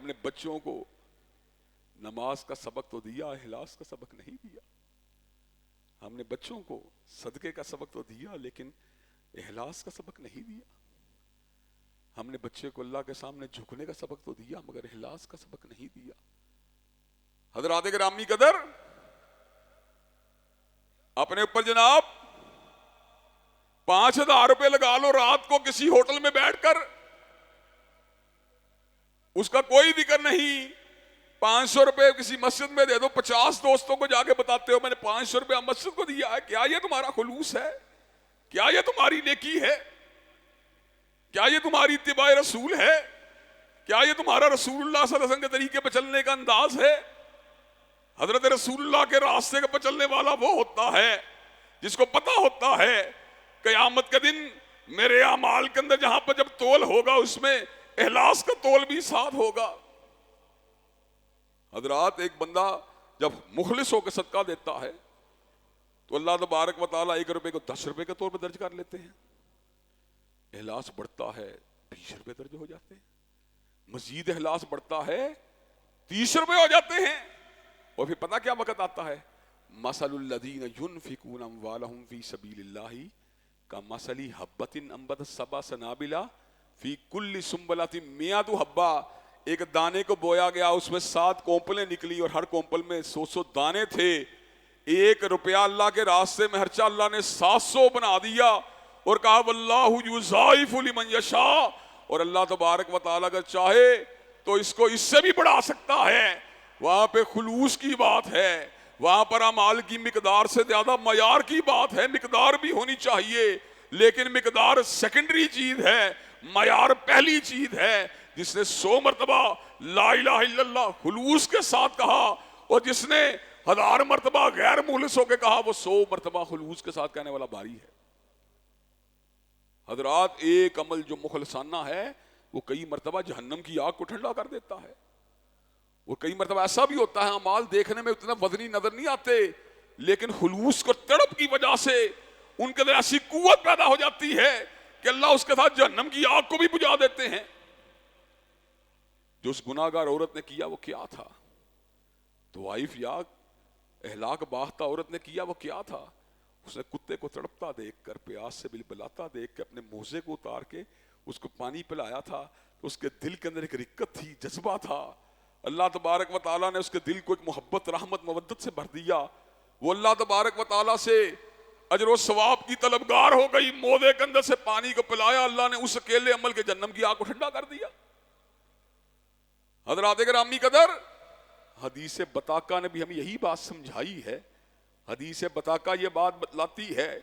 اپنے بچوں کو نماز کا سبق تو دیا، اخلاص کا سبق نہیں دیا. ہم نے بچوں کو صدقے کا سبق تو دیا لیکن اخلاص کا سبق نہیں دیا. ہم نے بچے کو اللہ کے سامنے جھکنے کا سبق تو دیا مگر اخلاص کا سبق نہیں دیا. حضرات گرامی قدر، اپنے اوپر جناب 5,000 روپے لگا لو رات کو کسی ہوٹل میں بیٹھ کر، اس کا کوئی ذکر نہیں. 500 روپے کسی مسجد میں دے دو، 50 دوستوں کو جا کے بتاتے ہو میں نے 500 روپے مسجد کو دیا ہے. کیا یہ تمہارا خلوص ہے؟ کیا یہ تمہاری نیکی ہے؟ کیا یہ تمہاری اتباع رسول ہے؟ کیا یہ تمہارا رسول اللہ صلی اللہ علیہ وسلم کے طریقے پہ چلنے کا انداز ہے؟ حضرت رسول اللہ کے راستے پہ چلنے والا وہ ہوتا ہے جس کو پتا ہوتا ہے قیامت کے دن میرے اعمال کے اندر جہاں پر جب تول ہوگا اس میں اخلاص کا تول بھی ساتھ ہوگا. حضرات، ایک بندہ جب مخلص ہو کے صدقہ دیتا ہے تو اللہ تبارک و تعالیٰ 1 روپے کو 10 روپے کے طور پر درج کر لیتے ہیں. اخلاص بڑھتا ہے 20 روپے درج ہو جاتے ہیں. مزید اخلاص بڑھتا ہے 30 روپے ہو جاتے ہیں. اور پھر پتہ کیا وقت آتا ہے؟ مثل الذین ينفقون اموالهم فی سبیل اللہ کمثل حبۃ انبتت 7 سنابل فی کل سنبلۃ 100 حبہ. ایک دانے کو بویا گیا، اس میں 7 کونپلیں نکلی اور ہر کونپل میں 100 دانے تھے. 1 روپیہ اللہ کے راستے میں خرچہ اللہ نے 700 بنا دیا اور کہا واللہ یضاعف لمن یشاء. اور اللہ تبارک و تعالیٰ اگر چاہے تو اس کو اس سے بھی بڑھا سکتا ہے. وہاں پہ خلوص کی بات ہے، وہاں پر اعمال کی مقدار سے زیادہ معیار کی بات ہے. مقدار بھی ہونی چاہیے لیکن مقدار سیکنڈری چیز ہے، معیار پہلی چیز ہے. جس نے 100 مرتبہ لا الہ الا اللہ خلوص کے ساتھ کہا اور جس نے 1000 مرتبہ غیر مخلص ہو کے کہا وہ 100 مرتبہ خلوص کے ساتھ کہنے والا باری ہے. حضرات، ایک عمل جو مخلصانہ ہے وہ کئی مرتبہ جہنم کی آگ کو ٹھنڈا کر دیتا ہے. اور کئی مرتبہ ایسا بھی ہوتا ہے اعمال دیکھنے میں اتنا وزنی نظر نہیں آتے لیکن خلوص کو تڑپ کی وجہ سے ان کے اندر ایسی قوت پیدا ہو جاتی ہے کہ اللہ اس کے ساتھ جہنم کی آگ کو بھی بجھا دیتے ہیں. جو اس گناہگار عورت نے کیا وہ کیا تھا؟ طوائف یا اہلاک باختہ عورت نے کیا وہ کیا تھا؟ اس نے کتے کو تڑپتا دیکھ کر، پیاس سے بلبلاتا دیکھ کے اپنے موزے کو اتار کے اس کو پانی پلایا تھا. تو اس کے دل کے اندر ایک رقت تھی، جذبہ تھا. اللہ تبارک و تعالیٰ نے اس کے دل کو ایک محبت، رحمت، مودت سے بھر دیا. وہ اللہ تبارک و تعالیٰ سے اجر و ثواب کی طلبگار ہو گئی. موزے کے اندر سے پانی کو پلایا، اللہ نے اس اکیلے عمل کے جہنم کی آگ کو ٹھنڈا کر دیا. حضرات گرامی قدر، حدیث بطاقہ نے بھی ہمیں یہی بات سمجھائی ہے. حدیث بطاقہ یہ بات بتلاتی ہے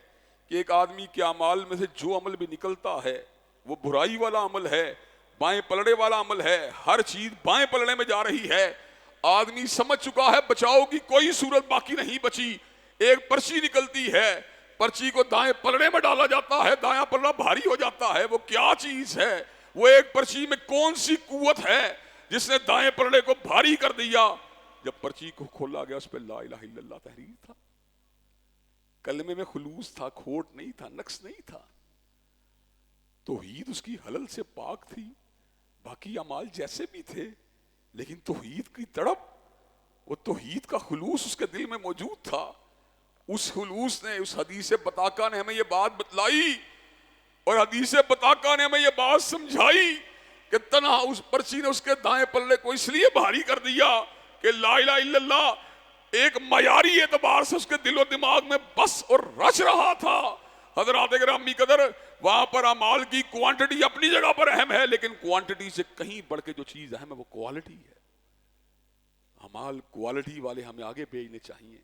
کہ ایک آدمی کے اعمال میں سے جو عمل بھی نکلتا ہے وہ برائی والا عمل ہے، بائیں پلڑے والا عمل ہے. ہر چیز بائیں پلڑے میں جا رہی ہے. آدمی سمجھ چکا ہے بچاؤ کی کوئی صورت باقی نہیں بچی. ایک پرچی نکلتی ہے، پرچی کو دائیں پلڑے میں ڈالا جاتا ہے، دایاں پلڑا بھاری ہو جاتا ہے. وہ کیا چیز ہے؟ وہ ایک پرچی میں کون سی قوت ہے جس نے دائیں پلڑے کو بھاری کر دیا؟ جب پرچی کو کھولا گیا اس پہ لا الہ الا اللہ تحریر تھا، کلمے میں خلوص تھا، کھوٹ نہیں تھا، نقص نہیں تھا. توحید اس کی حلل سے پاک تھی، باقی اعمال جیسے بھی تھے لیکن توحید کی تڑپ، وہ توحید کا خلوص اس کے دل میں موجود تھا. اس خلوص نے، اس حدیث بطاقہ نے ہمیں یہ بات بتلائی اور حدیث بطاقہ نے ہمیں یہ بات سمجھائی کہ تنہا اس پرچی نے اس کے دائیں پلڑے کو اس لیے بھاری کر دیا کہ لا الہ الا اللہ ایک معیاری اعتبار سے اس کے دل و دماغ میں بس اور رچ رہا تھا. حضرات گرامی قدر، وہاں پر اعمال کی کوانٹٹی اپنی جگہ پر اہم ہے لیکن کوانٹٹی سے کہیں بڑھ کے جو چیز اہم ہے وہ کوالٹی ہے. اعمال کوالٹی والے ہمیں آگے بھیجنے چاہیے.